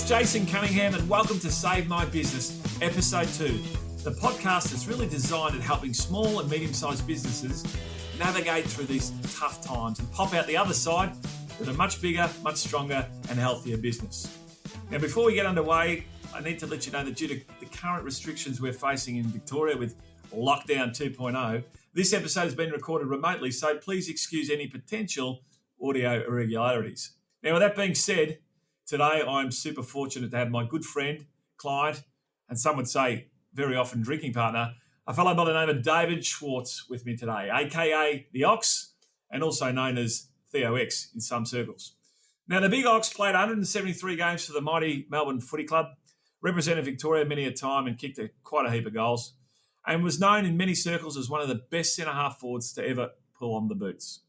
it's Jason Cunningham and welcome to Save My Business, Episode 2, the podcast that's really designed at helping small and medium-sized businesses navigate through these tough times and pop out the other side with a much bigger, much stronger and healthier business. Now, before we get underway, I need to let you know that due to the current restrictions we're facing in Victoria with Lockdown 2.0, this episode has been recorded remotely, so please excuse any potential audio irregularities. Now, with that being said, today I'm super fortunate to have my good friend, client, and some would say very often drinking partner, a fellow by the name of David Schwarz with me today, aka the Ox, and also known as Theo X in some circles. Now, the Big Ox played 173 games for the mighty Melbourne Footy Club, represented Victoria many a time and kicked quite a heap of goals, and was known in many circles as one of the best centre-half forwards to ever pull on the boots.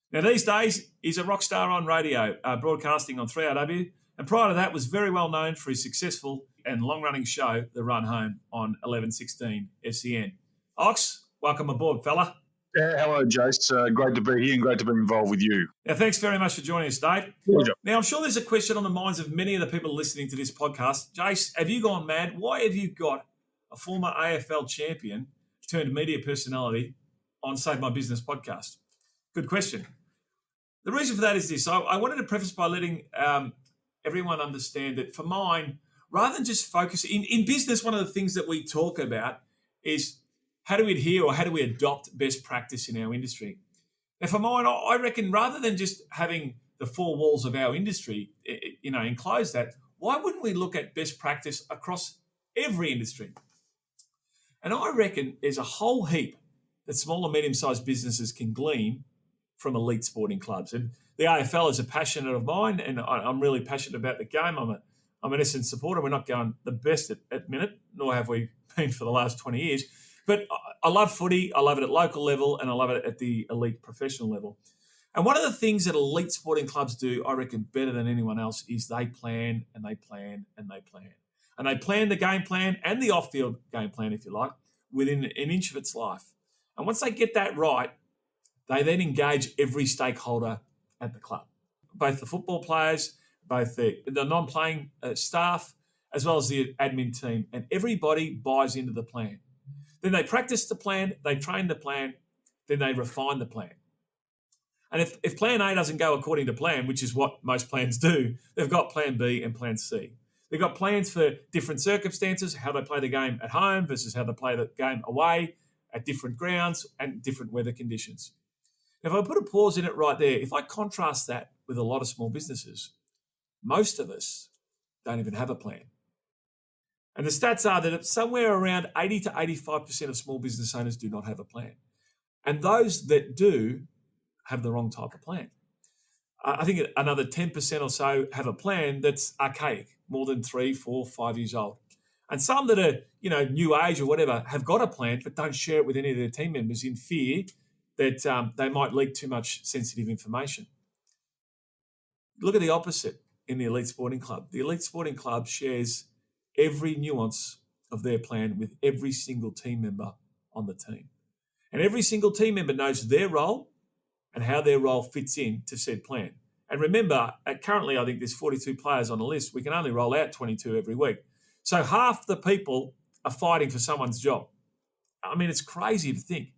Now, these days, he's a rock star on radio, broadcasting on 3RW, and prior to that was very well known for his successful and long-running show, The Run Home, on 1116 SEN. Ox, welcome aboard, fella. Hello, Jace. Great to be here and great to be involved with you. Now, thanks very much for joining us, Dave. Pleasure. Now, I'm sure there's a question on the minds of many of the people listening to this podcast. Jace, have you gone mad? Why have you got a former AFL champion turned media personality on Save My Business podcast? Good question. The reason for that is this. I wanted to preface by letting everyone understand that for mine, rather than just focus in business, one of the things that we talk about is how do we adhere or how do we adopt best practice in our industry? Now, for mine, I reckon rather than just having the four walls of our industry, enclose that, why wouldn't we look at best practice across every industry? And I reckon there's a whole heap that small and medium-sized businesses can glean from elite sporting clubs. And the AFL is a passion of mine, and I'm really passionate about the game. I'm an Essendon supporter. We're not going the best at minute, nor have we been for the last 20 years. But I love footy. I love it at local level, and I love it at the elite professional level. And one of the things that elite sporting clubs do, I reckon, better than anyone else is they plan and they plan and they plan. And they plan the game plan and the off-field game plan, if you like, within an inch of its life. And once they get that right, they then engage every stakeholder at the club, both the football players, both the non-playing staff, as well as the admin team. And everybody buys into the plan. Then they practice the plan, they train the plan, then they refine the plan. And if plan A doesn't go according to plan, which is what most plans do, they've got plan B and plan C. They've got plans for different circumstances, how they play the game at home versus how they play the game away at different grounds and different weather conditions. If I put a pause in it right there, if I contrast that with a lot of small businesses, most of us don't even have a plan. And the stats are that somewhere around 80 to 85% of small business owners do not have a plan. And those that do have the wrong type of plan. I think another 10% or so have a plan that's archaic, more than 3, 4, 5 years old. And some that are, new age or whatever, have got a plan but don't share it with any of their team members in fear that they might leak too much sensitive information. Look at the opposite in the elite sporting club. The elite sporting club shares every nuance of their plan with every single team member on the team. And every single team member knows their role and how their role fits in to said plan. And remember, currently I think there's 42 players on the list. We can only roll out 22 every week. So half the people are fighting for someone's job. I mean, it's crazy to think.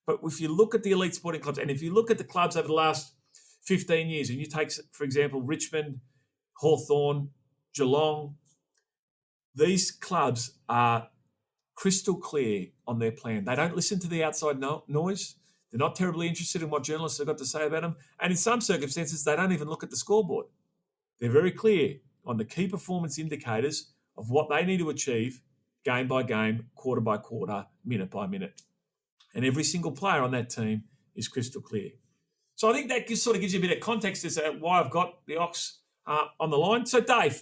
But if you look at the elite sporting clubs, and if you look at the clubs over the last 15 years, and you take, for example, Richmond, Hawthorn, Geelong, these clubs are crystal clear on their plan. They don't listen to the outside noise. They're not terribly interested in what journalists have got to say about them. And in some circumstances, they don't even look at the scoreboard. They're very clear on the key performance indicators of what they need to achieve game by game, quarter by quarter, minute by minute. And every single player on that team is crystal clear. So I think that sort of gives you a bit of context as to why I've got the Ox on the line. So Dave,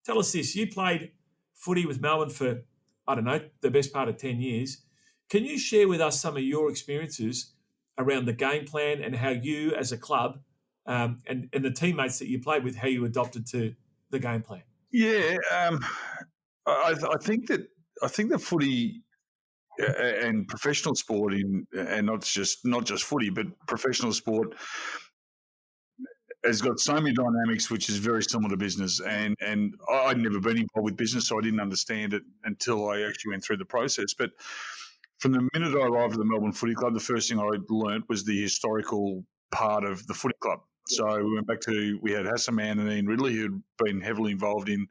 tell us this. You played footy with Melbourne for, the best part of 10 years. Can you share with us some of your experiences around the game plan and how you as a club and the teammates that you played with, how you adopted to the game plan? Yeah, I think that footy and professional sport and not just footy, but professional sport has got so many dynamics, which is very similar to business. And I'd never been involved with business, so I didn't understand it until I actually went through the process. But from the minute I arrived at the Melbourne Footy Club, the first thing I learnt was the historical part of the footy club. So we went back to, we had Hassan Mann and Ian Ridley, who'd been heavily involved in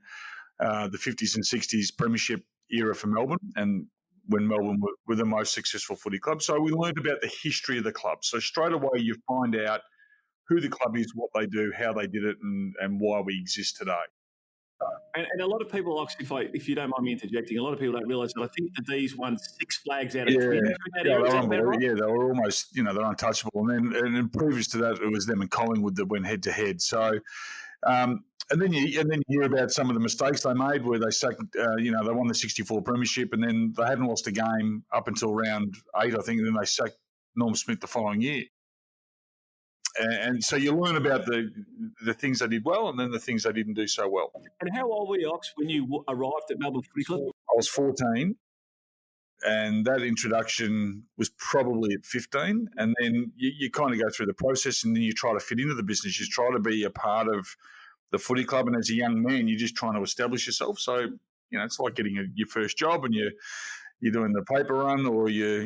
the 50s and 60s premiership era for Melbourne, and when Melbourne were the most successful footy club. So we learned about the history of the club. So straight away you find out who the club is, what they do, how they did it, and why we exist today. And a lot of people, if you don't mind me interjecting, a lot of people don't realise that I think that these won 6 flags out of 20. They were almost, they're untouchable. And previous to that, it was them and Collingwood that went head to head. So, and then you hear about some of the mistakes they made, where they sacked, they won the 64 premiership, and then they hadn't lost a game up until round 8, I think, and then they sacked Norm Smith the following year. And so you learn about the things they did well and then the things they didn't do so well. And how old were you, Ox, when you arrived at Melbourne Footy Club? I was 14, and that introduction was probably at 15. And then you kind of go through the process, and then you try to fit into the business. You try to be a part of the footy club, and as a young man, you're just trying to establish yourself. So, it's like getting your first job, and you're doing the paper run, or you're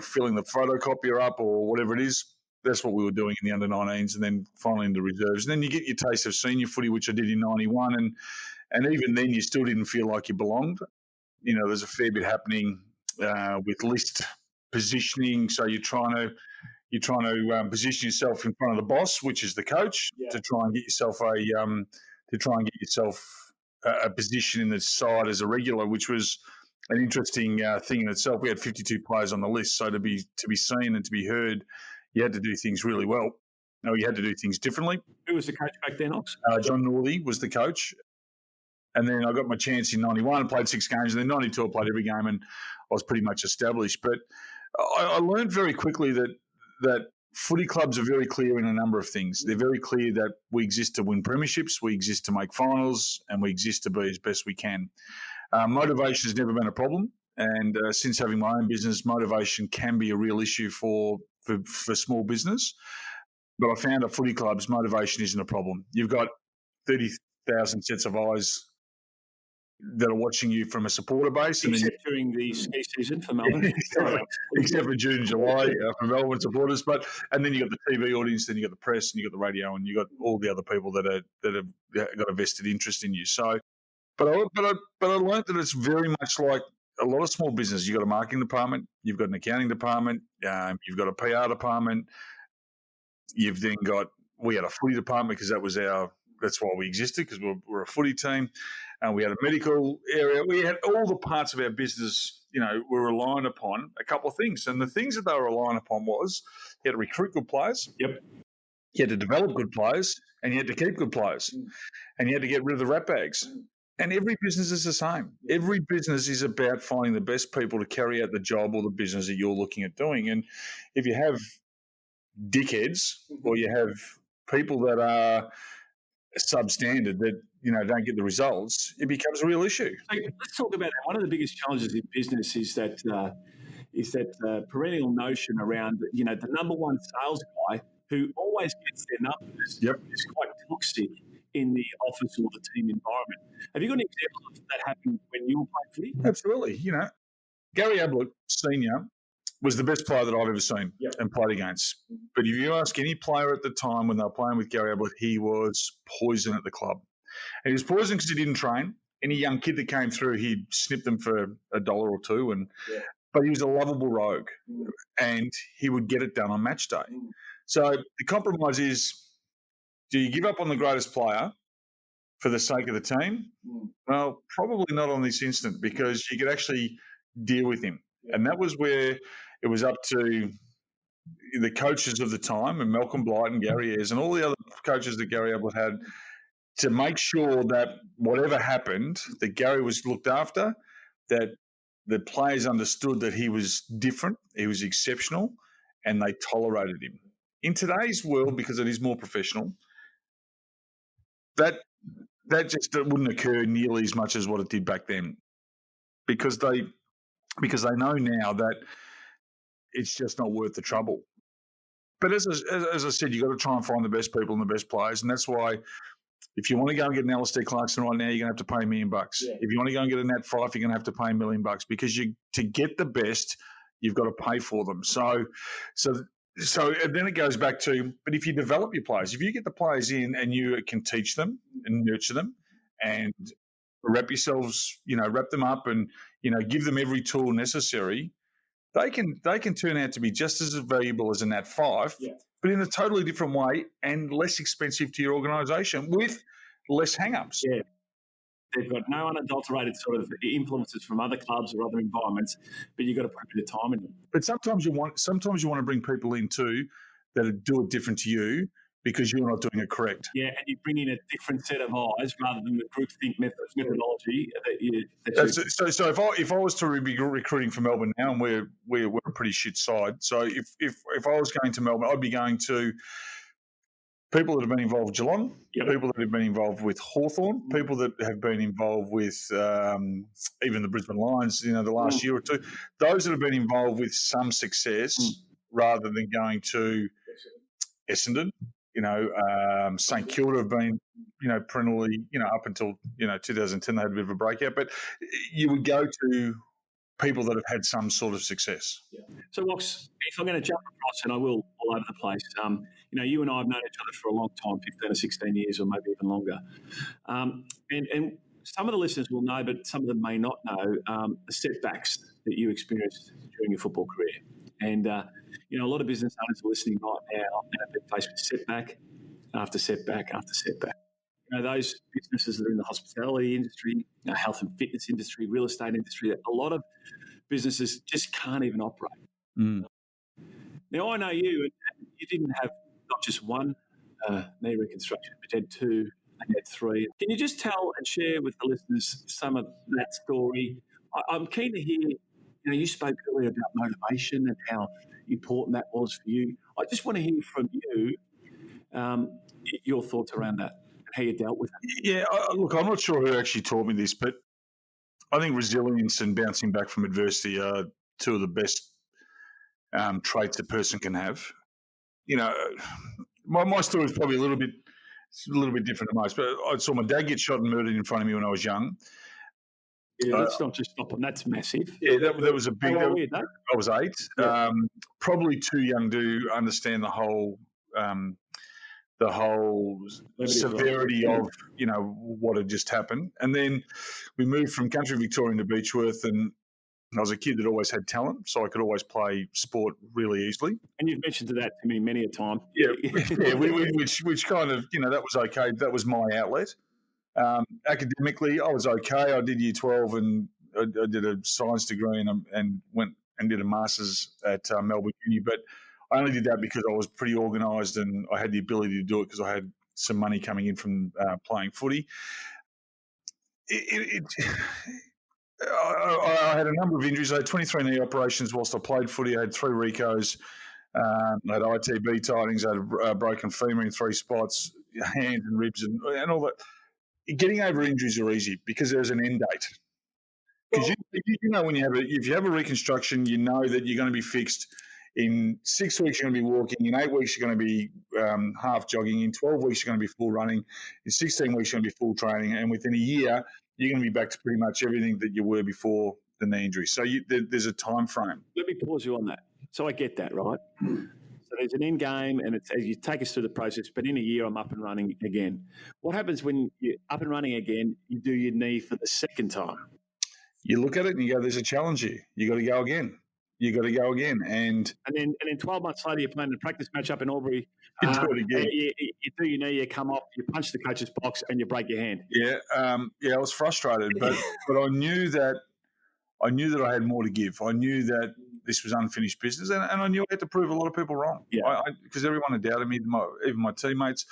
filling the photocopier up, or whatever it is. That's what we were doing in the under-19s, and then finally in the reserves. And then you get your taste of senior footy, which I did in 91, and even then you still didn't feel like you belonged. There's a fair bit happening with list positioning. So you're trying to position yourself in front of the boss, which is the coach, to try and get yourself a position in the side as a regular, which was an interesting thing in itself. We had 52 players on the list, so to be seen and to be heard, you had to do things really well. No, you had to do things differently. Who was the coach back then, Ox? John Norley was the coach. And then I got my chance in 91 and played 6 games. And then 92 I played every game, and I was pretty much established. But I learned very quickly that footy clubs are very clear in a number of things. They're very clear that we exist to win premierships, we exist to make finals, and we exist to be as best we can. Motivation has never been a problem. And since having my own business, motivation can be a real issue for small business. But I found at footy clubs, motivation isn't a problem. You've got 30,000 sets of eyes that are watching you from a supporter base. Except during the ski season for Melbourne. Except for June and July for Melbourne supporters. And then you've got the TV audience, then you've got the press, and you've got the radio, and you've got all the other people that have got a vested interest in you. So, but I learned that it's very much like a lot of small business. You've got a marketing department, you've got an accounting department, you've got a PR department. You've then we had a footy department because that's why we existed, because we're a footy team. And we had a medical area. We had all the parts of our business, were relying upon a couple of things. And the things that they were relying upon was you had to recruit good players. Yep. You had to develop good players, and you had to keep good players. And you had to get rid of the rat bags. And every business is the same. Every business is about finding the best people to carry out the job or the business that you're looking at doing. And if you have dickheads, or you have people that are substandard that don't get the results, it becomes a real issue. So let's talk about that. One of the biggest challenges in business is that perennial notion around the number one sales guy who always gets their numbers. Yep. Is quite toxic in the office or the team environment. Have you got an example of that happened when you were playing footy? Absolutely. Gary Ablett Senior was the best player that I've ever seen and played against. But if you ask any player at the time when they were playing with Gary Ablett, he was poison at the club. And he was poison because he didn't train. Any young kid that came through, he'd snip them for $1 or $2. But he was a lovable rogue, and he would get it done on match day. So the compromise is, do you give up on the greatest player for the sake of the team? Well, probably not on this instant, because you could actually deal with him. And that was where it was up to the coaches of the time, and Malcolm Blight and Gary Ayres and all the other coaches that Gary Ablett had, to make sure that whatever happened, that Gary was looked after, that the players understood that he was different, he was exceptional, and they tolerated him. In today's world, because it is more professional, that just wouldn't occur nearly as much as what it did back then, because they know now that it's just not worth the trouble. But as I said, you've got to try and find the best people and the best players, and that's why if you want to go and get an Alistair Clarkson right now, you're going to have to pay $1 million. Yeah. If you want to go and get a Nat Fyfe, you're going to have to pay $1 million because to get the best, you've got to pay for them. So and then it goes back to, but if you develop your players, if you get the players in and you can teach them and nurture them and wrap them up and, give them every tool necessary, they can turn out to be just as valuable as a Nat Fyfe, but in a totally different way and less expensive to your organisation with less hang-ups. Yeah. They've got no unadulterated sort of influences from other clubs or other environments, but you've got to put a bit of time in them. But sometimes you want to bring people in too that do it different to you because you're not doing it correct. Yeah, and you bring in a different set of eyes rather than the groupthink methodology. So if I was to be recruiting for Melbourne now, and we're a pretty shit side. So if I was going to Melbourne, I'd be going to people that have been involved with Geelong, people that have been involved with Hawthorn, people that have been involved with even the Brisbane Lions, the last year or two. Those that have been involved with some success rather than going to Essendon. St Kilda have been, perennially, up until, 2010, they had a bit of a breakout. But you would go to people that have had some sort of success. Yeah. So, Rox, if I'm going to jump across, and I will all over the place, you and I have known each other for a long time, 15 or 16 years or maybe even longer. And some of the listeners will know, but some of them may not know, the setbacks that you experienced during your football career. And, a lot of business owners are listening right now and have been faced with setback after setback after setback. Those businesses that are in the hospitality industry, health and fitness industry, real estate industry, a lot of businesses just can't even operate. Now, I know you, and you didn't have not just one knee reconstruction, but you had two and you had three. Can you just tell and share with the listeners some of that story? I'm keen to hear, you spoke earlier about motivation and how important that was for you. I just want to hear from you your thoughts around that and how you dealt with it. Yeah, look, I'm not sure who actually taught me this, but I think resilience and bouncing back from adversity are two of the best traits a person can have. My story is probably a little bit different to most, but I saw my dad get shot and murdered in front of me when I was young. Yeah, let's not just stop on. That's massive. Yeah, that was a big. I was 8. Yeah. Probably too young to understand the whole severity of what had just happened. And then we moved from country Victorian to Beechworth, and I was a kid that always had talent, so I could always play sport really easily. And you've mentioned to that to me many a time. Yeah, which kind of that was okay. That was my outlet. Academically, I was okay. I did Year 12 and I did a science degree and went and did a master's at Melbourne Uni. But I only did that because I was pretty organised and I had the ability to do it because I had some money coming in from playing footy. I had a number of injuries. I had 23 knee operations whilst I played footy. I had 3 recos. I had ITB tidings. I had a broken femur in 3 spots, hands and ribs and all that. Getting over injuries are easy because there's an end date. Because when if you have a reconstruction, you know that you're going to be fixed. In 6 weeks, you're going to be walking. In 8 weeks, you're going to be half jogging. In 12 weeks, you're going to be full running. In 16 weeks, you're going to be full training. And within a year, you're going to be back to pretty much everything that you were before the knee injury. So there's a time frame. Let me pause you on that. So I get that, right? So there's an end game, and it's as you take us through the process. But in a year, I'm up and running again. What happens when you're up and running again? You do your knee for the second time. You look at it and you go, "There's a challenge here. You got to go again. You got to go again." And then 12 months later, you're playing a practice match up in Albury. You do it again. You do your knee, you come off, you punch the coach's box, and you break your hand. Yeah, I was frustrated, but I knew that I had more to give. I knew that this was unfinished business, and I knew I had to prove a lot of people wrong. Yeah, because everyone had doubted me, even my teammates.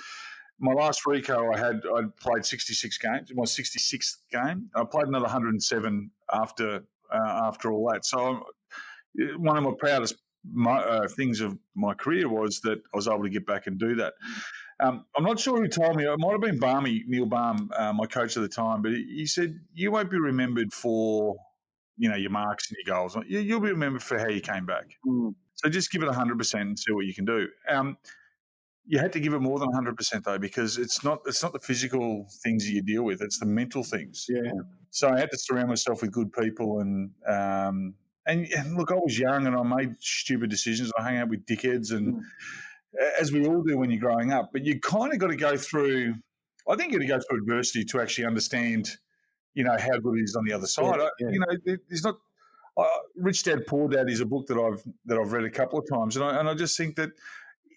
My last reco, I'd played 66 games. My 66th game, I played another 107 after all that. So one of my proudest things of my career was that I was able to get back and do that. I'm not sure who told me. It might have been Neil Balme, my coach at the time, but he said, "You won't be remembered for your marks and your goals. You'll be remembered for how you came back. So just give it 100% and see what you can do. You had to give it more than 100% though, because it's not the physical things that you deal with; it's the mental things. Yeah. So I had to surround myself with good people, and look, I was young and I made stupid decisions. I hung out with dickheads, and as we all do when you're growing up. But you kind of got to go through. I think you got to go through adversity to actually understand, how good it is on the other side. There's not. Rich Dad Poor Dad is a book that I've read a couple of times, and I just think that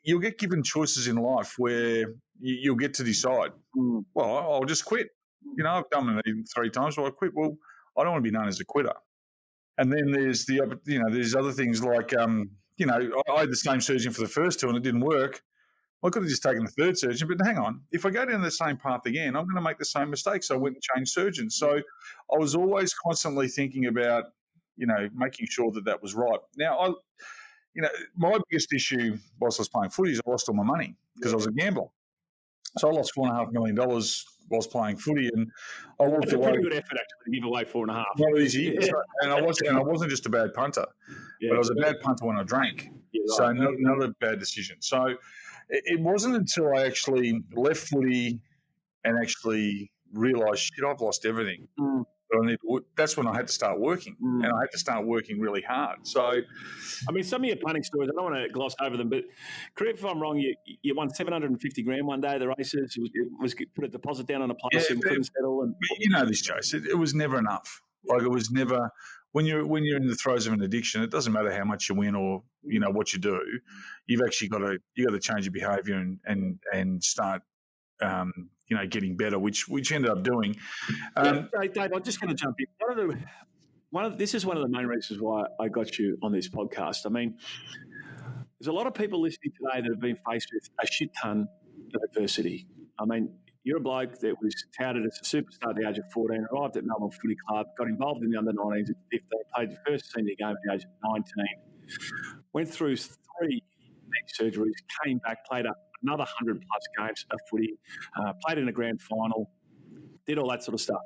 you'll get given choices in life where you'll get to decide. Well, I'll just quit. I've done it 3 times, so I quit. Well, I don't want to be known as a quitter. And then there's there's other things like I had the same surgeon for the first 2 and it didn't work. I could have just taken the third surgeon, but hang on, if I go down the same path again, I'm going to make the same mistake. So I went and changed surgeons. So I was always constantly thinking about, making sure that was right. Now, my biggest issue whilst I was playing footy is I lost all my money because I was a gambler. So I lost $4.5 million whilst playing footy, and I walked away. It's a pretty good effort actually to give away 4.5. One of these years, and I wasn't just a bad punter, but I was a bad punter when I drank. So not a bad decision. So it wasn't until I actually left footy and actually realised, shit, I've lost everything. That's when I had to start working, and I had to start working really hard. So, I mean, some of your punting stories, I don't want to gloss over them, but correct if I'm wrong, you won $750,000 one day at the races. It was put a deposit down on a place and couldn't settle. And you know this, Chase. It was never enough. Like it was never. When you're in the throes of an addiction, it doesn't matter how much you win or what you do. You've actually got to change your behaviour and start. Getting better, which ended up doing. Dave, I'm just going to jump in. This is one of the main reasons why I got you on this podcast. I mean, there's a lot of people listening today that have been faced with a shit ton of adversity. I mean, you're a bloke that was touted as a superstar at the age of 14, arrived at Melbourne Footy Club, got involved in the under-19s at 15, played your first senior game at the age of 19, went through 3 knee surgeries, came back, played another 100+ games of footy, played in a grand final, did all that sort of stuff.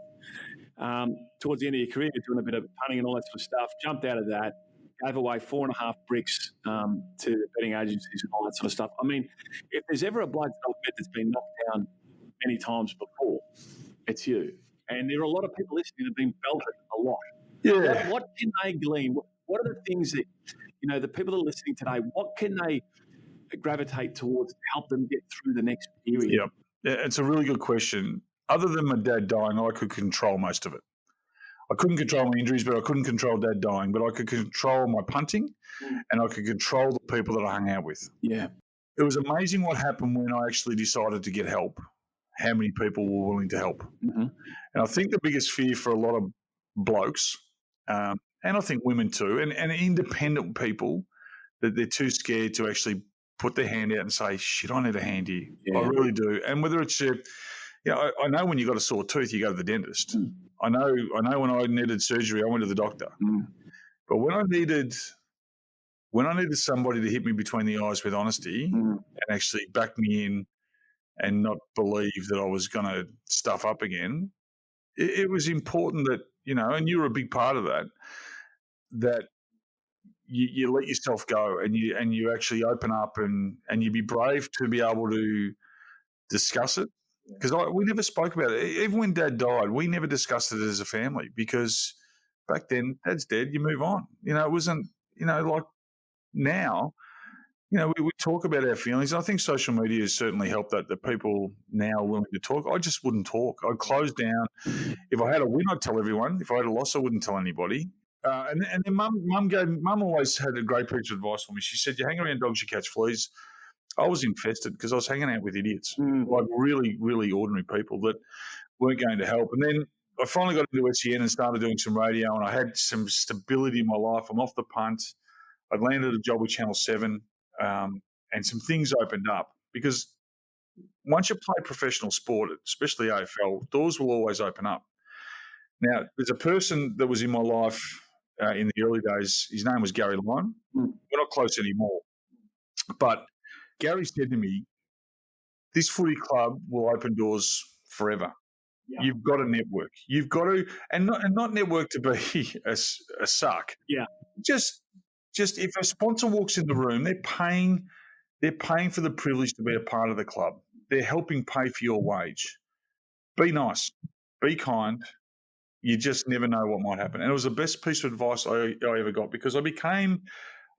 Towards the end of your career, you're doing a bit of punting and all that sort of stuff, jumped out of that, gave away 4.5 bricks to the betting agencies and all that sort of stuff. I mean, if there's ever a bloke that I've met that's been knocked down many times before, it's you. And there are a lot of people listening that have been belted a lot. Yeah. What can they glean? What are the things that, the people that are listening today, what can they gravitate towards to help them get through the next period? Yep. Yeah, it's a really good question. Other than my dad dying, I could control most of it. I couldn't control my injuries, but I couldn't control Dad dying. But I could control my punting, and I could control the people that I hung out with. Yeah. It was amazing what happened when I actually decided to get help, how many people were willing to help. Mm-hmm. And I think the biggest fear for a lot of blokes, and I think women too, and independent people, that they're too scared to actually put their hand out and say, shit, I need a hand here. Yeah. I really do. And whether it's I know when you got a sore tooth, you go to the dentist. I know when I needed surgery, I went to the doctor. But when I needed somebody to hit me between the eyes with honesty and actually back me in and not believe that I was going to stuff up again, it was important that, and you were a big part of that you let yourself go and you actually open up and you be brave to be able to discuss it. Because we never spoke about it. Even when Dad died, we never discussed it as a family because back then, Dad's dead, you move on. It wasn't, like now, we talk about our feelings. And I think social media has certainly helped that people now are willing to talk. I just wouldn't talk. I'd close down. If I had a win, I'd tell everyone. If I had a loss, I wouldn't tell anybody. And then Mum always had a great piece of advice for me. She said, you hang around dogs, you catch fleas. I was infested because I was hanging out with idiots, like really, really ordinary people that weren't going to help. And then I finally got into SEN and started doing some radio, and I had some stability in my life. I'm off the punt. I'd landed a job with Channel 7, and some things opened up because once you play professional sport, especially AFL, doors will always open up. Now, there's a person that was in my life in the early days. His name was Gary Lyon. We're not close anymore, but Gary said to me, this footy club will open doors forever. You've got to network. You've got to, and not network to be a suck. Yeah. Just if a sponsor walks in the room, they're paying for the privilege to be a part of the club. They're helping pay for your wage. Be nice. Be kind. You just never know what might happen. And it was the best piece of advice I ever got, because I became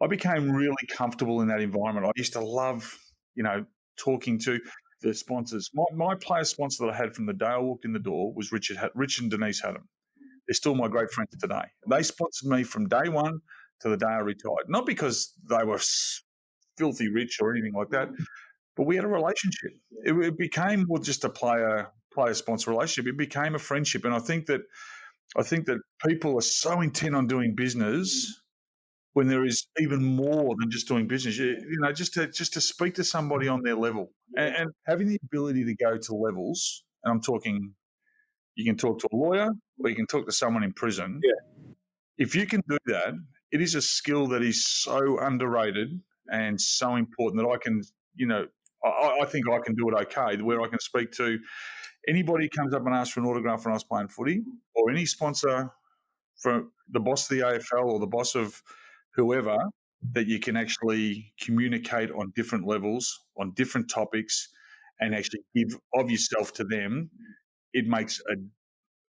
really comfortable in that environment. I used to love, talking to the sponsors. My player sponsor that I had from the day I walked in the door was Rich and Denise Haddam. They're still my great friends today. They sponsored me from day one to the day I retired. Not because they were filthy rich or anything like that, but we had a relationship. It became more just a player-sponsor relationship. It became a friendship. And I think that people are so intent on doing business when there is even more than just doing business. Just to speak to somebody on their level, and having the ability to go to levels. And I'm talking, you can talk to a lawyer or you can talk to someone in prison. Yeah. If you can do that, it is a skill that is so underrated and so important that I can, I think I can do it okay, where I can speak to anybody who comes up and asks for an autograph when I was playing footy, or any sponsor, from the boss of the AFL or the boss of whoever, that you can actually communicate on different levels, on different topics, and actually give of yourself to them. It makes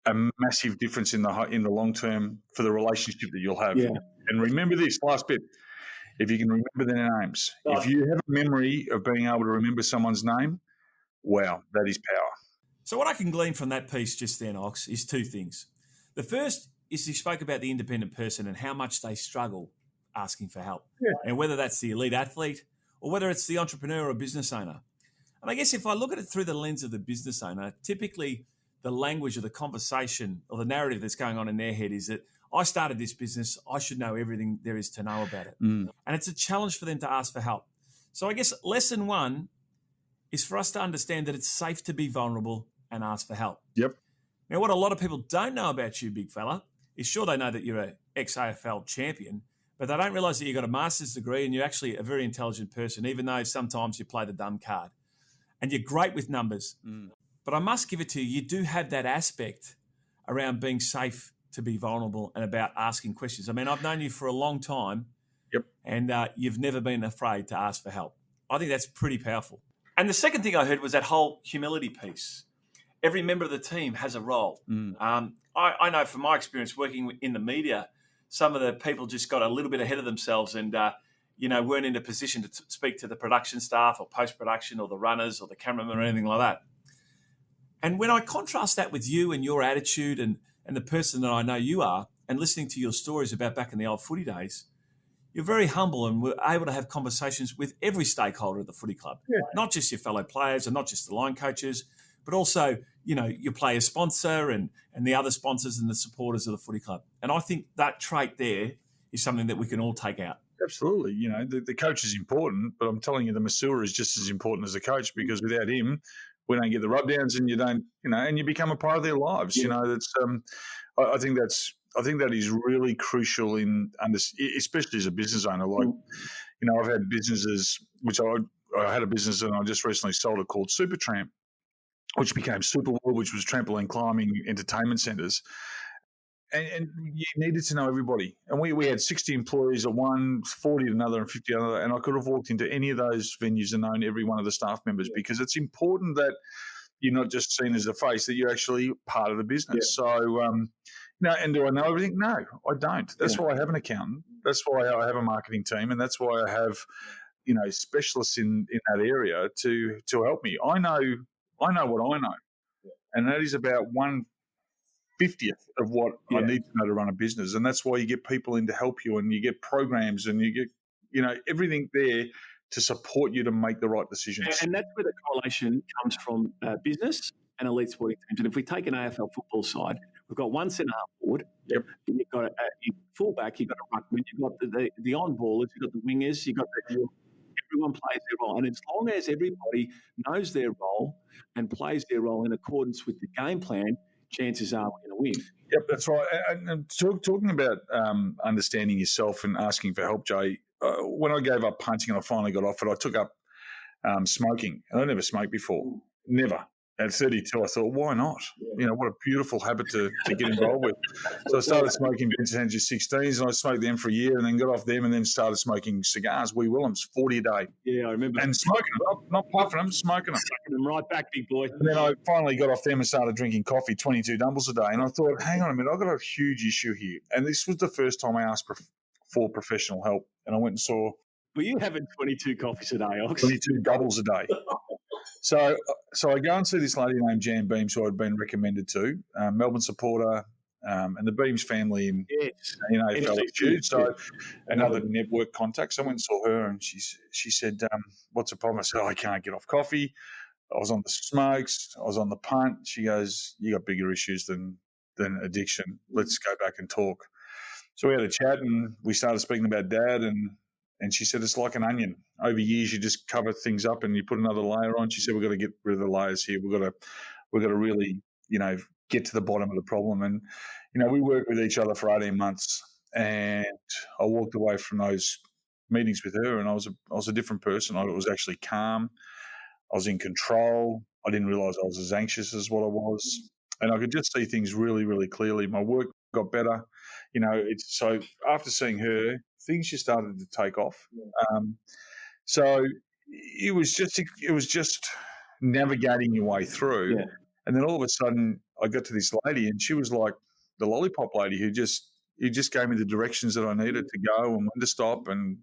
a massive difference in the long term for the relationship that you'll have. Yeah. And remember this, last bit, if you can remember their names. If you have a memory of being able to remember someone's name, wow, that is power. So what I can glean from that piece just then, Ox, is two things. The first is you spoke about the independent person and how much they struggle asking for help. Yeah. And whether that's the elite athlete or whether it's the entrepreneur or business owner. And I guess if I look at it through the lens of the business owner, typically the language or the conversation or the narrative that's going on in their head is that I started this business, I should know everything there is to know about it. And it's a challenge for them to ask for help. So I guess lesson one is for us to understand that it's safe to be vulnerable and ask for help. Yep. Now, what a lot of people don't know about you, big fella, is sure they know that you're an ex-AFL champion, but they don't realise that you've got a master's degree and you're actually a very intelligent person, even though sometimes you play the dumb card. And you're great with numbers. But I must give it to you, you do have that aspect around being safe to be vulnerable and about asking questions. I mean, I've known you for a long time. Yep. And you've never been afraid to ask for help. I think that's pretty powerful. And the second thing I heard was that whole humility piece. Every member of the team has a role. I know from my experience working in the media, some of the people just got a little bit ahead of themselves and, weren't in a position to speak to the production staff or post-production or the runners or the cameraman or anything like that. And when I contrast that with you and your attitude and the person that I know you are, and listening to your stories about back in the old footy days, you're very humble and we're able to have conversations with every stakeholder at the footy club, not just your fellow players and not just the line coaches, but also, your player sponsor and the other sponsors and the supporters of the footy club. And I think that trait there is something that we can all take out. Absolutely. The coach is important, but I'm telling you, the masseur is just as important as the coach, because without him, we don't get the rubdowns and you don't, and you become a part of their lives. Yeah. That's, I think that is really crucial especially as a business owner. Like, I've had businesses, which I had a business and I just recently sold it called Supertramp, which became Superworld, which was trampoline climbing entertainment centres. And you needed to know everybody. And we had 60 employees at one, 40 at another, and 50 at another. And I could have walked into any of those venues and known every one of the staff members, because it's important that you're not just seen as a face, that you're actually part of the business. Yeah. So, and do I know everything? No, I don't. That's why I have an accountant. That's why I have a marketing team. And that's why I have, specialists in that area to help me. I know what I know. And that is about 1/50th of what I need to know to run a business. And that's why you get people in to help you, and you get programs, and you get, everything there to support you to make the right decisions. And that's where the correlation comes from business and elite sporting teams. And if we take an AFL football side, we've got one centre half forward. Yep. You've got a fullback, you've got a ruckman, you've got the on-ballers, you've got the wingers, you've got everyone plays their role. And as long as everybody knows their role and plays their role in accordance with the game plan, chances are we're going to win. Yep, that's right. And talking about understanding yourself and asking for help, Jay, when I gave up punching and I finally got off it, I took up smoking. And I never smoked before, never. At 32, I thought, why not? You know, what a beautiful habit to get involved with. So I started smoking Vincent 16s, and I smoked them for a year, and then got off them, and then started smoking cigars, Wee Willems, 40 a day. Yeah, I remember. And smoking them, not puffing them, smoking them. Sucking them right back, big boy. And then I finally got off them and started drinking coffee, 22 dumbles a day. And I thought, hang on a minute, I've got a huge issue here. And this was the first time I asked for professional help. And I went and saw... Were you having 22 coffees a day, Ox? 22 doubles a day. So I go and see this lady named Jan Beams, who I'd been recommended to, Melbourne supporter, and the Beams family in AFL is huge. So another network contact. So I went and saw her, and she said, what's the problem? I said, I can't get off coffee. I was on the smokes. I was on the punt. She goes, you got bigger issues than addiction. Let's go back and talk. So we had a chat, and we started speaking about Dad, and she said, it's like an onion. Over years, you just cover things up and you put another layer on. She said, we've got to get rid of the layers here. We've got to really, get to the bottom of the problem. And, we worked with each other for 18 months, and I walked away from those meetings with her, and I was a different person. I was actually calm. I was in control. I didn't realise I was as anxious as what I was. And I could just see things really, really clearly. My work got better. So after seeing her, things just started to take off. So it was just navigating your way through. Yeah. And then all of a sudden I got to this lady, and she was like the lollipop lady who just gave me the directions that I needed to go and when to stop, and,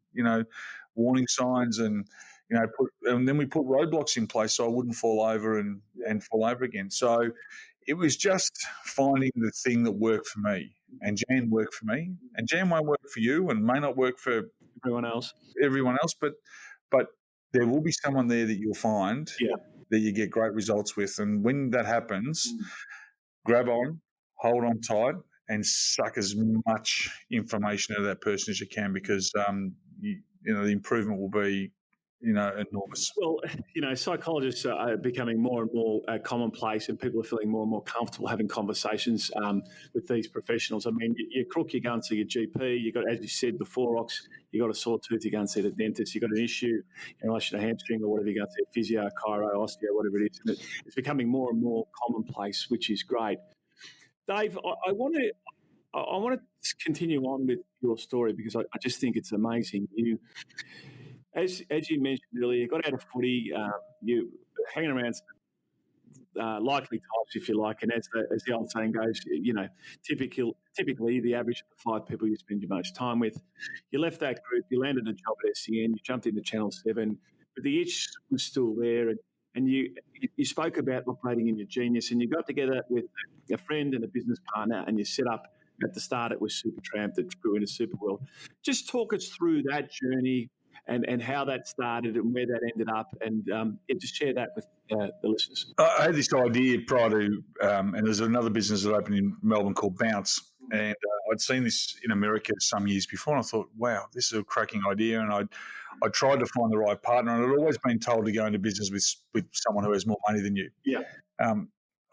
warning signs, and, and then we put roadblocks in place so I wouldn't fall over and fall over again. So it was just finding the thing that worked for me. And Jan worked for me, and Jan won't work for you and may not work for everyone else, but there will be someone there that you'll find that you get great results with. And when that happens, grab on, hold on tight, and suck as much information out of that person as you can, because the improvement will be enormous. Well, psychologists are becoming more and more commonplace, and people are feeling more and more comfortable having conversations with these professionals. I mean, you crook, you go and see your GP. You got, as you said before, Ox, you got a sore tooth, you go and see the dentist. You got an issue in relation to hamstring or whatever, you go and see a physio, chiro, osteo, whatever it is. And it's becoming more and more commonplace, which is great. Dave, I want to continue on with your story, because I just think it's amazing. As you mentioned earlier, you got out of footy, you hanging around likely types, if you like, and as the old saying goes, typically the average of the 5 people you spend your most time with. You left that group, you landed a job at SCN, you jumped into Channel 7, but the itch was still there, and you spoke about operating in your genius, and you got together with a friend and a business partner, and you set up. At the start, it was Supertramp that grew into Superworld. Just talk us through that journey and how that started and where that ended up, and just share that with the listeners. I had this idea prior to, and there's another business that opened in Melbourne called Bounce, and I'd seen this in America some years before, and I thought, wow, this is a cracking idea, and I tried to find the right partner, and I'd always been told to go into business with someone who has more money than you. Yeah.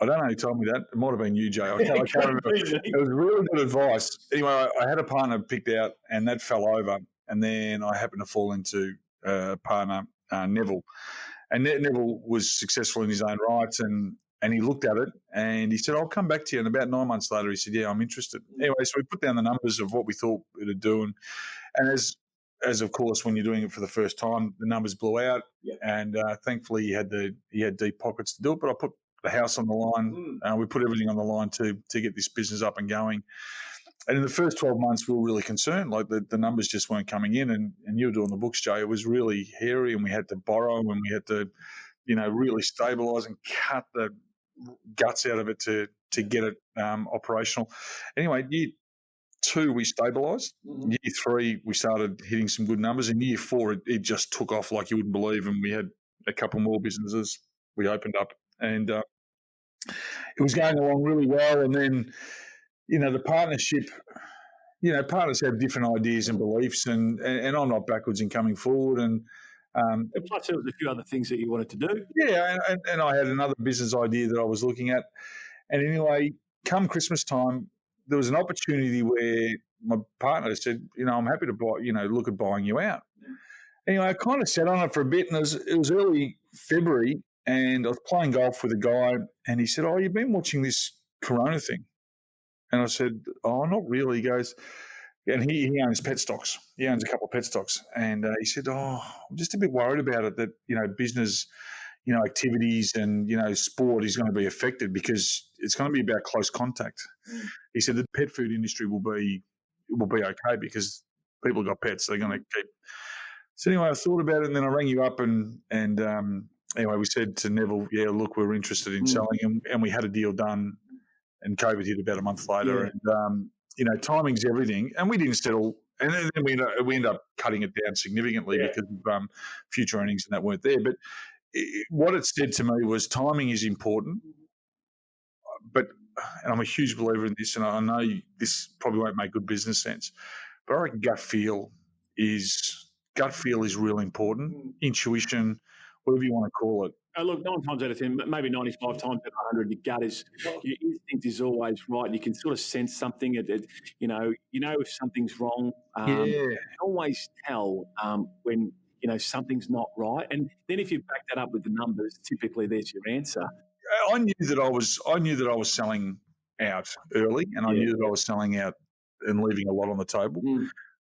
I don't know who told me that. It might have been you, Jay. I can't remember. It was really good advice. Anyway, I had a partner picked out, and that fell over. And then I happened to fall into a partner, Neville. And Neville was successful in his own rights, and he looked at it, and he said, I'll come back to you. And about 9 months later, he said, yeah, I'm interested. Anyway, so we put down the numbers of what we thought it would do. And as of course, when you're doing it for the first time, the numbers blew out. Yeah. And thankfully, he had deep pockets to do it. But I put the house on the line. We put everything on the line to get this business up and going. And in the first 12 months, we were really concerned. Like the numbers just weren't coming in. And you were doing the books, Jay. It was really hairy, and we had to borrow, and we had to, really stabilise and cut the guts out of it to get it operational. Anyway, year 2, we stabilised. Year 3, we started hitting some good numbers. In year 4, it just took off like you wouldn't believe. And we had a couple more businesses we opened up. And it was going along really well. And then, the partnership, partners have different ideas and beliefs, and I'm not backwards in coming forward. And plus, there was a few other things that you wanted to do. Yeah, and I had another business idea that I was looking at. And anyway, come Christmas time, there was an opportunity where my partner said, I'm happy to buy, look at buying you out. Anyway, I kind of sat on it for a bit, and it was early February, And I was playing golf with a guy, and he said, "Oh, you've been watching this Corona thing?" And I said, "Oh, not really." He goes, and he owns pet stocks. He owns a couple of pet stocks. And he said, "Oh, I'm just a bit worried about it, that, business, activities and, sport is going to be affected because it's going to be about close contact." He said the pet food industry will be okay because people got pets. They're going to keep. So anyway, I thought about it, and then I rang you up, and anyway, we said to Neville, "Yeah, look, we're interested in selling him," and we had a deal done. And COVID hit about a month later, and timing's everything. And we didn't settle, and then we ended up cutting it down significantly because of future earnings, and that weren't there. But what it said to me was timing is important. But, and I'm a huge believer in this, and I know this probably won't make good business sense, but I reckon gut feel is real important. Intuition, whatever you want to call it. Look, 9 times out of 10, maybe 95 times out of 100, your gut is, your instinct is always right. You can sort of sense something. If something's wrong. You can always tell when something's not right. And then if you back that up with the numbers, typically there's your answer. I knew that I was selling out early, and I knew that I was selling out and leaving a lot on the table.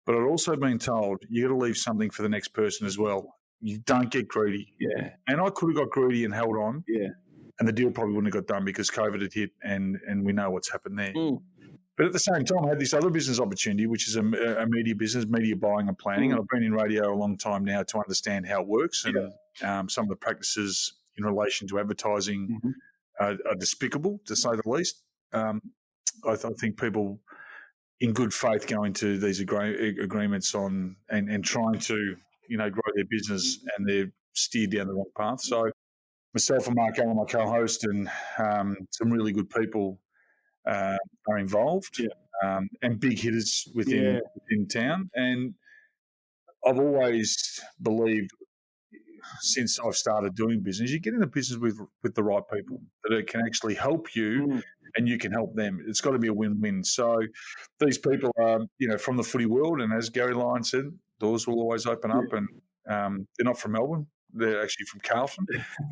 But I'd also been told you got to leave something for the next person as well. You don't get greedy. Yeah. And I could have got greedy and held on. Yeah. And the deal probably wouldn't have got done because COVID had hit, and we know what's happened there. But at the same time, I had this other business opportunity, which is a media business, media buying and planning. And I've been in radio a long time now to understand how it works. And some of the practices in relation to advertising are despicable, to say the least. I think people in good faith go into these agreements on and trying to grow their business, and they're steered down the wrong path. So myself and Mark Allen, my co-host, and some really good people are involved, and big hitters within town. And I've always believed, since I've started doing business, you get in a business with the right people that can actually help you, and you can help them. It's got to be a win-win. So these people are, from the footy world, and as Gary Lyon said, doors will always open up. And they're not from Melbourne; they're actually from Carlton.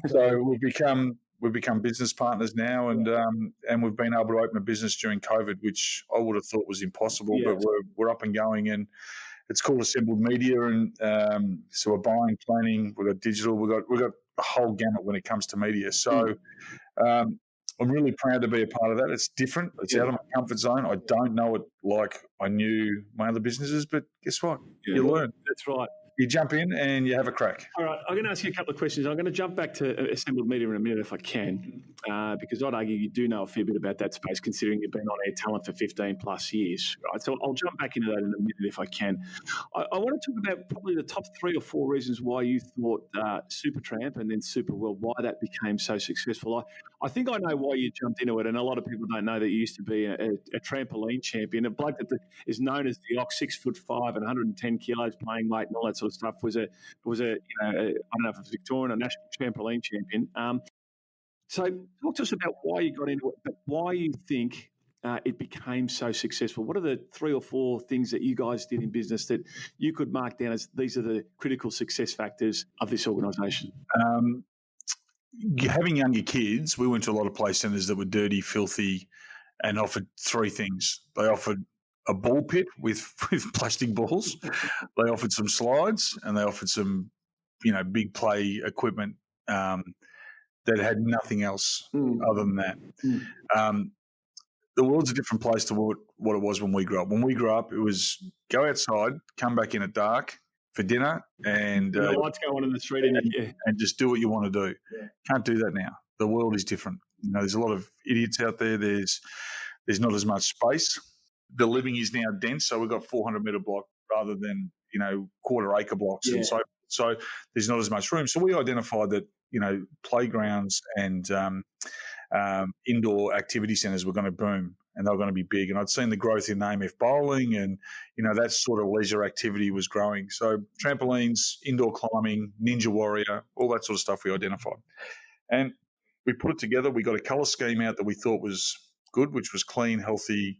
So we've become business partners now, and we've been able to open a business during COVID, which I would have thought was impossible. But we're up and going, and it's called Assembled Media, and so we're buying, planning, we've got digital, we've got the whole gamut when it comes to media. So I'm really proud to be a part of that. It's different. It's out of my comfort zone. I don't know it like I knew my other businesses, but guess what? You learn. That's right. You jump in and you have a crack. All right, I'm going to ask you a couple of questions. I'm going to jump back to Assembled Media in a minute if I can, because I'd argue you do know a fair bit about that space, considering you've been on air talent for 15 plus years. Right, so I'll jump back into that in a minute if I can. I want to talk about probably the top 3 or 4 reasons why you thought Supertramp and then Super World, why that became so successful. I think I know why you jumped into it, and a lot of people don't know that you used to be a trampoline champion, a bloke that is known as the Ox, 6'5" and 110 kilos, playing weight and all that sort of stuff. Was a I don't know if it was Victorian or national trampoline champion. So talk to us about why you got into it, but why you think it became so successful. What are the 3 or 4 things that you guys did in business that you could mark down as these are the critical success factors of this organisation? Having younger kids, we went to a lot of play centres that were dirty, filthy, and offered 3 things. They offered a ball pit with plastic balls. They offered some slides, and they offered some, big play equipment that had nothing else other than that. The world's a different place to what it was when we grew up. When we grew up, it was go outside, come back in at dark for dinner, and the lights go on in the street, and just do what you want to do. Yeah. Can't do that now. The world is different. There's a lot of idiots out there. There's not as much space. The living is now dense, so we've got 400-metre block rather than quarter-acre blocks, and so there's not as much room. So we identified that playgrounds and indoor activity centres were going to boom, and they were going to be big. And I'd seen the growth in AMF bowling, and that sort of leisure activity was growing. So trampolines, indoor climbing, Ninja Warrior, all that sort of stuff we identified, and we put it together. We got a colour scheme out that we thought was good, which was clean, healthy.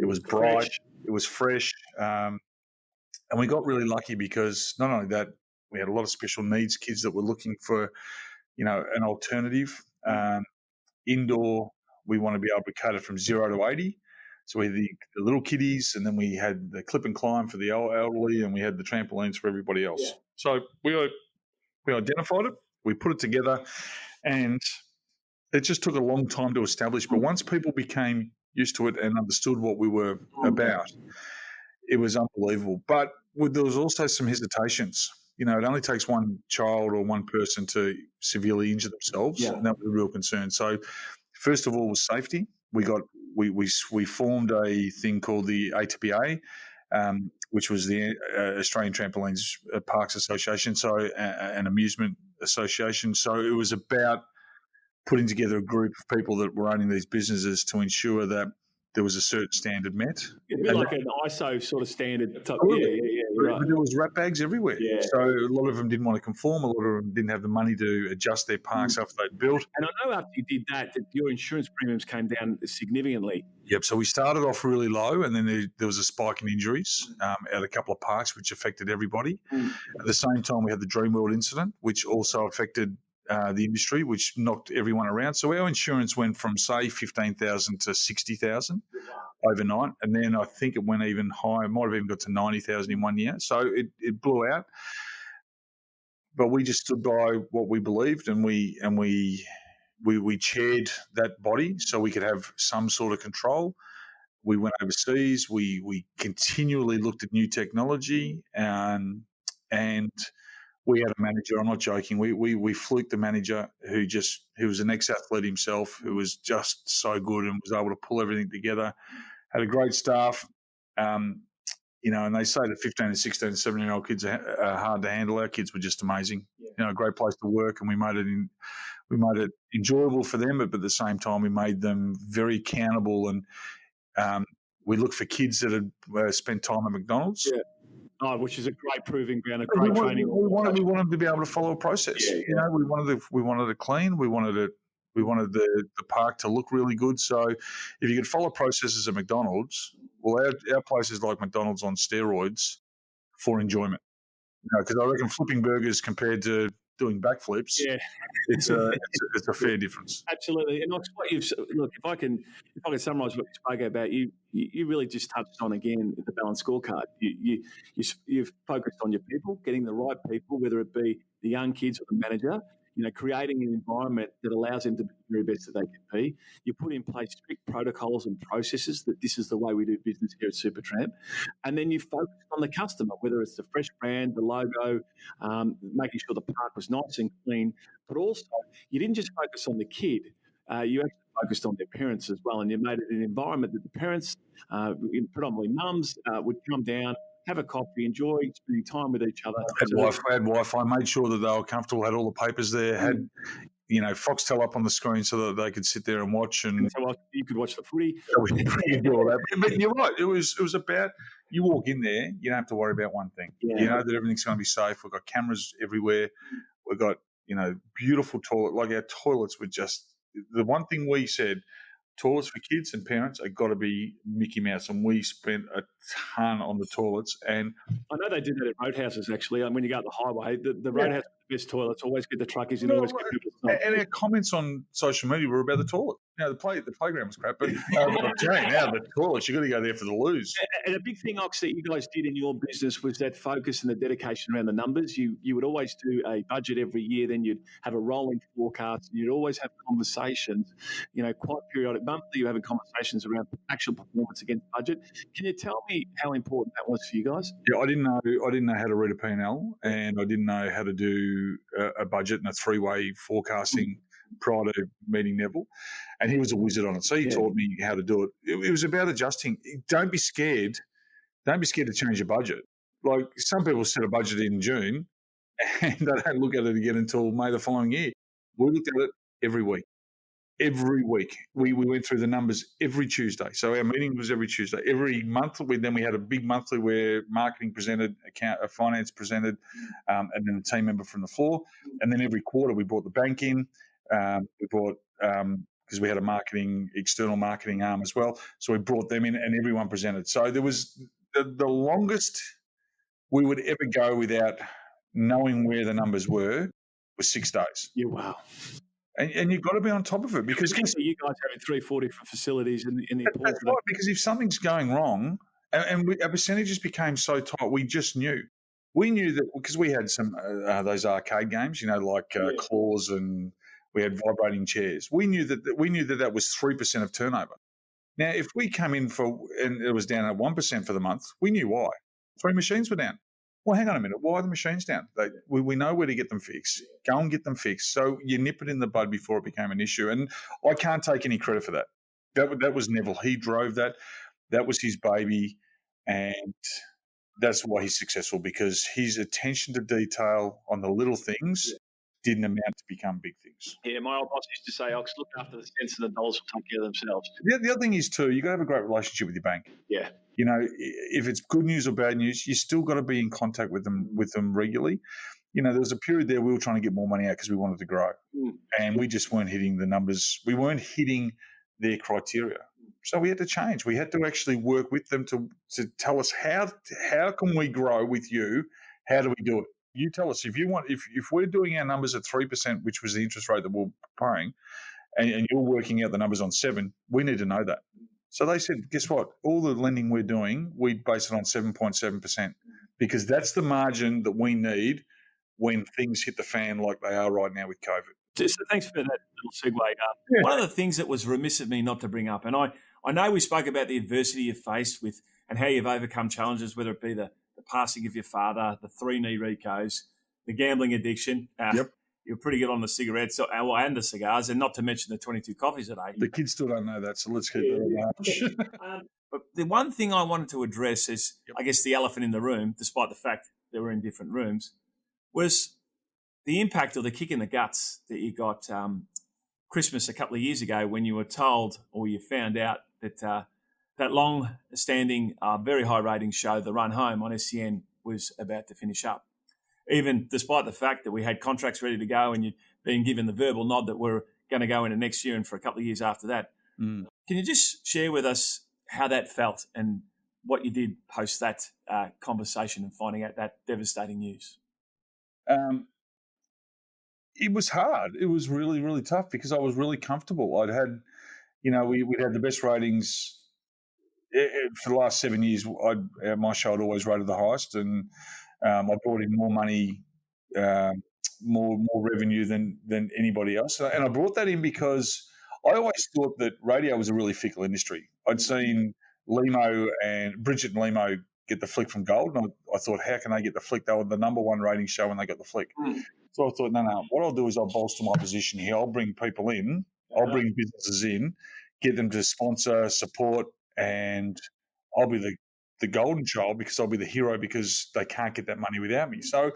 It was bright. It was fresh. And we got really lucky because not only that, we had a lot of special needs kids that were looking for an alternative. Indoor, we want to be able to cater from 0 to 80. So we had the little kiddies, and then we had the clip and climb for the elderly, and we had the trampolines for everybody else. Yeah. So we identified it, we put it together, and it just took a long time to establish. But once people became used to it and understood what we were about, it was unbelievable. But there was also some hesitations. It only takes one child or one person to severely injure themselves, and that was a real concern. So, first of all, was safety. We formed a thing called the ATPA, which was the Australian Trampolines Parks Association, so an amusement association. So it was about putting together a group of people that were owning these businesses to ensure that there was a certain standard met. It'd be like an ISO sort of standard. Right. But there was rat bags everywhere. Yeah. So a lot of them didn't want to conform. A lot of them didn't have the money to adjust their parks after they'd built. And I know after you did that your insurance premiums came down significantly. Yep. So we started off really low, and then there was a spike in injuries at a couple of parks, which affected everybody. At the same time, we had the Dreamworld incident, which also affected the industry, which knocked everyone around. So our insurance went from, say, 15,000 to 60,000 overnight, and then I think it went even higher. It might have even got to 90,000 in 1 year. So it blew out. But we just stood by what we believed, and we chaired that body so we could have some sort of control. We went overseas. We continually looked at new technology, and we had a manager. I'm not joking. We fluked the manager who was an ex-athlete himself, who was just so good and was able to pull everything together. Had a great staff, and they say that 15 and 16 and 17-year-old kids are hard to handle. Our kids were just amazing. A great place to work, and we made it enjoyable for them, but at the same time we made them very accountable. And we looked for kids that had spent time at McDonald's. Yeah. Oh, which is a great proving ground, a great training. We wanted them to be able to follow a process. Yeah. We wanted it clean. We wanted the park to look really good. So if you could follow processes at McDonald's, well, our place is like McDonald's on steroids for enjoyment. Because I reckon flipping burgers compared to doing backflips, it's a fair difference. Absolutely. And if I can summarise what you spoke about, you really just touched on again the balanced scorecard. You've focused on your people, getting the right people, whether it be the young kids or the manager. Creating an environment that allows them to be the very best that they can be. You put in place strict protocols and processes that this is the way we do business here at Supertramp. And then you focus on the customer, whether it's the fresh brand, the logo, making sure the park was nice and clean. But also, you didn't just focus on the kid. You actually focused on their parents as well. And you made it an environment that the parents, predominantly mums, would come down, have a coffee, enjoy spending time with each other. Had Wi-Fi, made sure that they were comfortable, had all the papers there, had Foxtel up on the screen so that they could sit there and watch. And so you could watch the footy. Do all that. But you're right. It was about, you walk in there, you don't have to worry about one thing. Yeah. You know that everything's going to be safe. We've got cameras everywhere. We've got, beautiful toilet. Like our toilets were just, the one thing we said, toilets for kids and parents are got to be Mickey Mouse, and we spent a ton on the toilets. And I know they did that at roadhouses actually. When you go up the highway, the roadhouse with the best toilets, always get the truckies and always get people. And our comments on social media were about the toilet. The playground was crap, but I'm telling you now, the toilets, you got to go there for the loos. And a big thing, Ox, that you guys did in your business was that focus and the dedication around the numbers. You would always do a budget every year, then you'd have a rolling forecast, and you'd always have conversations, quite periodic, monthly, you're having conversations around actual performance against budget. Can you tell me how important that was for you guys? Yeah, I didn't know how to read a P&L, and I didn't know how to do a budget and a three-way forecasting prior to meeting Neville, and he was a wizard on it. So he taught me how to do it. It was about adjusting. Don't be scared. Don't be scared to change your budget. Like some people set a budget in June and they don't look at it again until May the following year. We looked at it every week. Every week. We went through the numbers every Tuesday. So our meeting was every Tuesday. Every month, then we had a big monthly where marketing presented, finance presented, and then a team member from the floor. And then every quarter we brought the bank in. We brought, because we had a external marketing arm as well. So we brought them in and everyone presented. So there was the longest we would ever go without knowing where the numbers were was 6 days. Yeah, wow. And you've got to be on top of it because you guys having 3-4 different facilities in the importance that's of that. right. Because if something's going wrong, and our percentages became so tight, we just knew. We knew that because we had some those arcade games, like claws, and we had vibrating chairs. We knew that was 3% of turnover. Now, if we come in and it was down at 1% for the month, we knew why. 3 machines were down. Well, hang on a minute. Why are the machines down? We know where to get them fixed. Go and get them fixed. So you nip it in the bud before it became an issue. And I can't take any credit for that. That was Neville. He drove that. That was his baby. And that's why he's successful, because his attention to detail on the little things didn't amount to become big things. Yeah, my old boss used to say, I'll look after the cents and the dollars will take care of themselves. The other thing is, too, you've got to have a great relationship with your bank. Yeah. If it's good news or bad news, you still got to be in contact with them regularly. There was a period there we were trying to get more money out because we wanted to grow. And we just weren't hitting the numbers. We weren't hitting their criteria. So we had to change. We had to actually work with them to tell us how can we grow with you? How do we do it? You tell us if we're doing our numbers at 3%, which was the interest rate that we're paying, and you're working out the numbers on 7%, we need to know that. So they said, guess what? All the lending we're doing, we base it on 7.7%, because that's the margin that we need when things hit the fan like they are right now with COVID. So thanks for that little segue. One of the things that was remiss of me not to bring up, and I know we spoke about the adversity you've faced with and how you've overcome challenges, whether it be the passing of your father, the 3 knee recos, the gambling addiction. You're pretty good on the cigarettes and the cigars, and not to mention the 22 coffees a day. The kids still don't know that, so let's keep that. But the one thing I wanted to address is, I guess, the elephant in the room, despite the fact they were in different rooms, was the impact or the kick in the guts that you got Christmas a couple of years ago when you were told, or you found out that that long-standing, very high-rating show, The Run Home on SCN, was about to finish up. Even despite the fact that we had contracts ready to go and you'd been given the verbal nod that we're going to go into next year and for a couple of years after that. Can you just share with us how that felt and what you did post that conversation and finding out that devastating news? It was hard. It was really, really tough because I was really comfortable. I'd had, we'd had the best ratings for the last 7 years. My show had always rated the highest, and I brought in more money, more revenue than anybody else. And I brought that in because I always thought that radio was a really fickle industry. I'd seen Bridget and Limo get the flick from Gold, and I thought, how can they get the flick? They were the number one rating show when they got the flick. So I thought, no, what I'll do is I'll bolster my position here. I'll bring people in. I'll bring businesses in, get them to sponsor, support, and I'll be the golden child because I'll be the hero because they can't get that money without me. So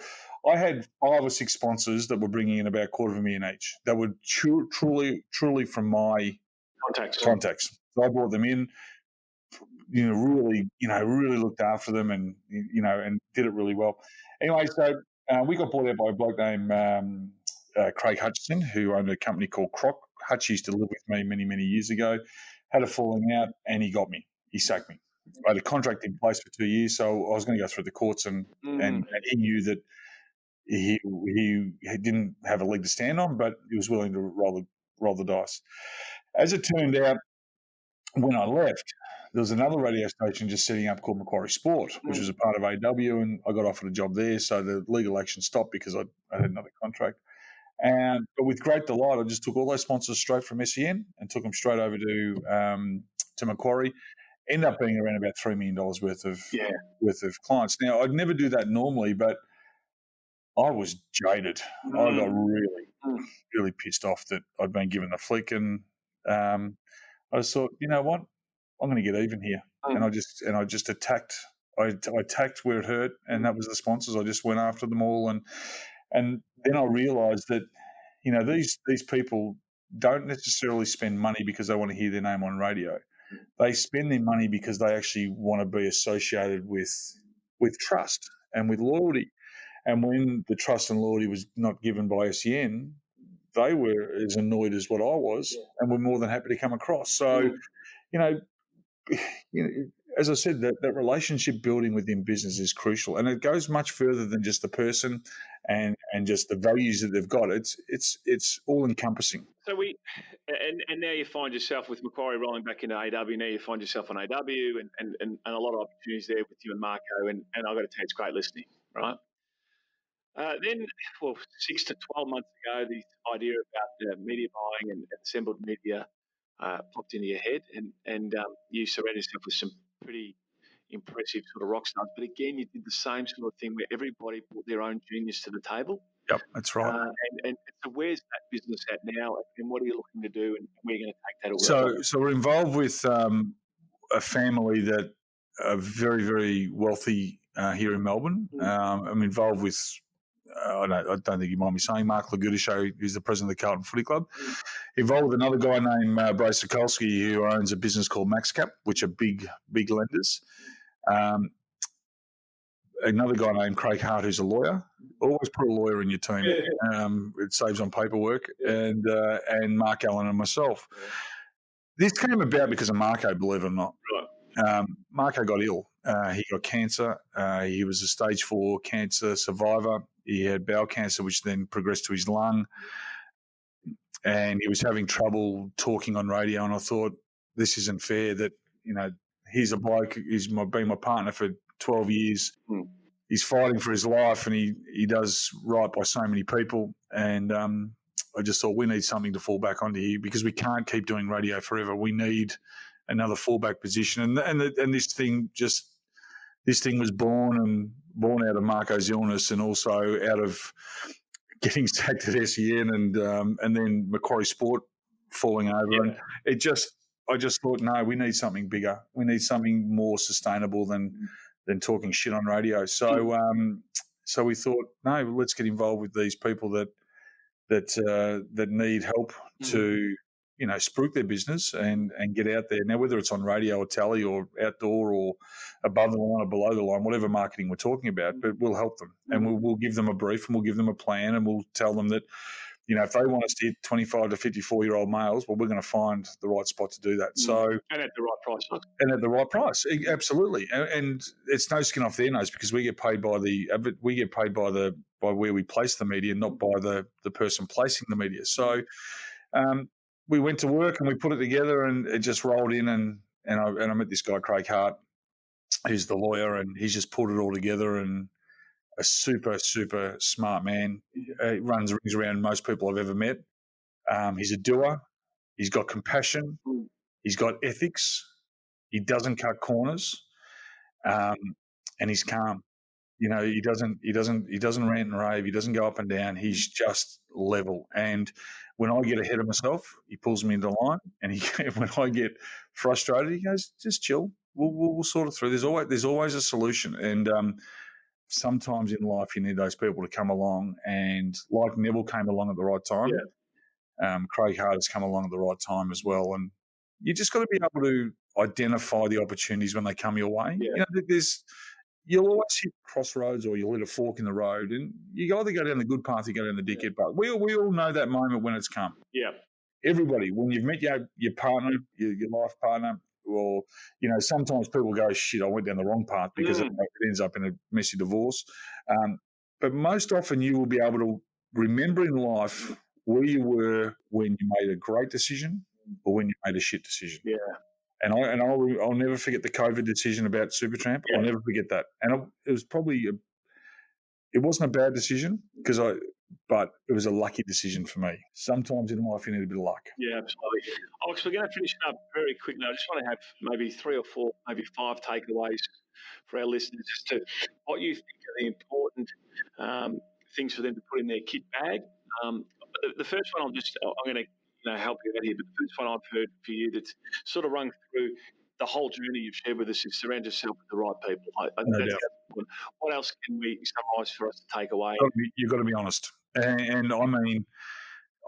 I had 5 or 6 sponsors that were bringing in about $250,000 each. That were truly from my contacts. So I brought them in, really looked after them and did it really well. Anyway, so we got bought out by a bloke named Craig Hutchison, who owned a company called Croc. Hutch used to live with me many, many years ago, had a falling out, and he got me. He sacked me. I had a contract in place for 2 years, so I was going to go through the courts, and he knew that he didn't have a leg to stand on, but he was willing to roll the dice. As it turned out, when I left, there was another radio station just setting up called Macquarie Sport, which was a part of AW, and I got offered a job there, so the legal action stopped because I had another contract. But with great delight, I just took all those sponsors straight from SEN and took them straight over to Macquarie. Ended up being around about $3 million worth of clients. Now, I'd never do that normally, but I was jaded. I got really, really pissed off that I'd been given the flick, and I just thought, you know what, I'm going to get even here, and I just attacked. I attacked where it hurt, and that was the sponsors. I just went after them all, and then I realised that these people don't necessarily spend money because they want to hear their name on radio. They spend their money because they actually want to be associated with trust and with loyalty. And when the trust and loyalty was not given by SEN, they were as annoyed as what I was, and were more than happy to come across. So, as I said, that relationship building within business is crucial, and it goes much further than just the person and just the values that they've got. It's all encompassing. So and now you find yourself with Macquarie rolling back into AW. Now you find yourself on AW and a lot of opportunities there with you and Marco. And I've got to tell you, it's great listening, right? Then, 6 to 12 months ago, the idea about media buying and assembled media popped into your head, and you surrounded yourself with some pretty impressive sort of rock stars. But again, you did the same sort of thing where everybody brought their own genius to the table. Yep, that's right. And so where's that business at now, and what are you looking to do, and where are you going to take that away? So we're involved with a family that are very, very wealthy here in Melbourne. I'm involved with, I don't think you mind me saying, Mark Lagudisho, who's the president of the Carlton Footy Club. Involved with another guy named Bryce Sokolsky, who owns a business called MaxCap, which are big lenders. Another guy named Craig Hart, who's a lawyer. Always put a lawyer in your team. It saves on paperwork. And Mark Allen and myself. This came about because of Marco, believe it or not. Marco got ill. He got cancer. He was a stage 4 cancer survivor. He had bowel cancer, which then progressed to his lung. And he was having trouble talking on radio. And I thought, this isn't fair that, he's a bloke, he's been my partner for 12 years. He's fighting for his life, and he does right by so many people. And I just thought, we need something to fall back onto here, because we can't keep doing radio forever. We need another fallback position. And this thing was born out of Marco's illness, and also out of getting sacked at SEN, and then Macquarie Sport falling over. And I just thought, no, we need something bigger. We need something more sustainable than talking shit on radio. So we thought, no, let's get involved with these people that need help to, spruik their business and get out there. Now, whether it's on radio or telly or outdoor or above the line or below the line, whatever marketing we're talking about, but we'll help them, and we'll give them a brief, and we'll give them a plan, and we'll tell them that, if they want us to hit 25 to 54-year-old males, well, we're going to find the right spot to do that. So, and at the right price. And at the right price, absolutely. And it's no skin off their nose, because we get paid by by where we place the media, not by the person placing the media. So, we went to work and we put it together, and it just rolled in. And I met this guy, Craig Hart, who's the lawyer, and he's just pulled it all together, and a super, super smart man. He rings around most people I've ever met. He's a doer. He's got compassion. He's got ethics. He doesn't cut corners, and he's calm. He doesn't rant and rave. He doesn't go up and down. He's just level. And when I get ahead of myself, he pulls me into line. And when I get frustrated, he goes, "Just chill. We'll sort it through. There's always a solution." And sometimes in life, you need those people to come along. And like Neville came along at the right time, Craig Hart has come along at the right time as well. And you just got to be able to identify the opportunities when they come your way. You'll always hit crossroads, or you'll hit a fork in the road, and you either go down the good path or you go down the dickhead path. We all know that moment when it's come. Yeah. Everybody, when you've met your partner, your life partner, or, sometimes people go, shit, I went down the wrong path, because it ends up in a messy divorce. But most often you will be able to remember in life where you were when you made a great decision or when you made a shit decision. Yeah. And I'll never forget the COVID decision about Supertramp. I'll never forget that. And it was it wasn't a bad decision, but it was a lucky decision for me. Sometimes in life you need a bit of luck. Yeah, absolutely. Alex, we're going to finish up very quickly. I just want to have maybe 3 or 4, maybe 5 takeaways for our listeners as to what you think are the important things for them to put in their kit bag. The first one, I'm going to help you out here, but the first one I've heard for you that's sort of rung through the whole journey you've shared with us is surround yourself with the right people. What else can we summarise for us to take away? You've got to be honest, and I mean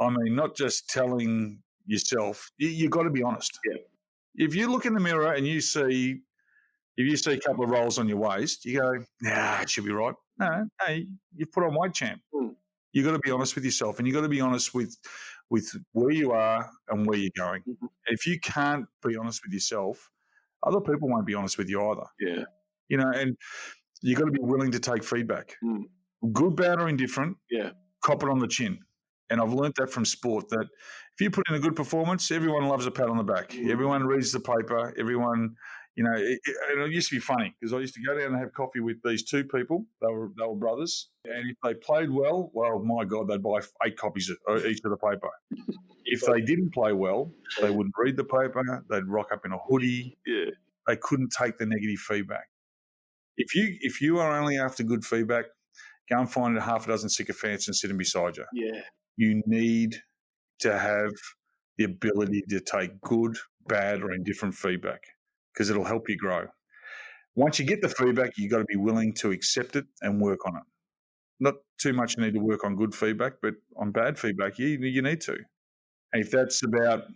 not just telling yourself. You've got to be honest. Yeah. If you look in the mirror and you see a couple of rolls on your waist, you go, "Nah, it should be right." No, you've put on weight, champ. You've got to be honest with yourself, and you've got to be honest with where you are and where you're going. If you can't be honest with yourself, other people won't be honest with you either. Yeah. And you've got to be willing to take feedback. good, bad, or indifferent, Yeah. cop it on the chin. And I've learnt that from sport, that if you put in a good performance, everyone loves a pat on the back. Everyone reads the paper. Everyone, and it used to be funny because I used to go down and have coffee with these two people. They were brothers. And if they played well, my God, they'd buy 8 copies of each of the paper. If they didn't play well, they wouldn't read the paper. They'd rock up in a hoodie. Yeah. They couldn't take the negative feedback. If you are only after good feedback, go and find a half a dozen sycophants and sit them beside you. Yeah. You need to have the ability to take good, bad, or indifferent feedback because it'll help you grow. Once you get the feedback, you've got to be willing to accept it and work on it. Not too much you need to work on good feedback, but on bad feedback, you need to. And if that's about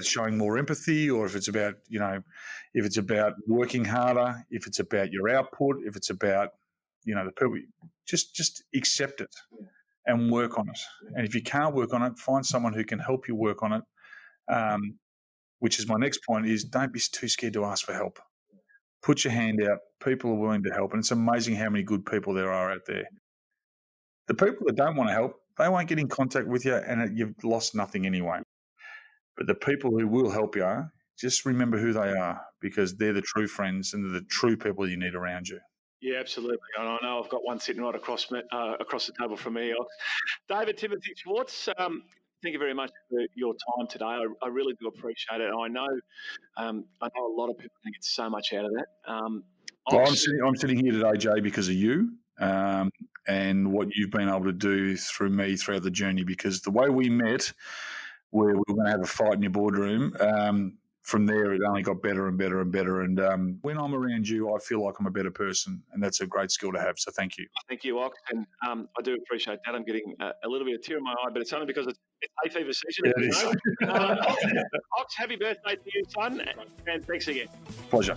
showing more empathy, or if it's about working harder, if it's about your output, if it's about the people, just accept it and work on it. And if you can't work on it, find someone who can help you work on it. Which is my next point: is don't be too scared to ask for help. Put your hand out. People are willing to help, and it's amazing how many good people there are out there. The people that don't want to help, they won't get in contact with you, and you've lost nothing anyway. But the people who will help you, just remember who they are, because they're the true friends and they're the true people you need around you. Yeah, absolutely. And I know I've got one sitting right across the table from me. David Timothy Schwarz, thank you very much for your time today. I really do appreciate it. I know a lot of people can get so much out of that. I'm sitting here today, Jay, because of you and what you've been able to do through me throughout the journey. Because the way we met, where we were going to have a fight in your boardroom, from there it only got better and better and better. And when I'm around you, I feel like I'm a better person, and that's a great skill to have. So thank you. Thank you, Ox. And I do appreciate that. I'm getting a little bit of tear in my eye, but it's only because it's hay fever season. Yeah, Ox, happy birthday to you, son, and thanks again. Pleasure.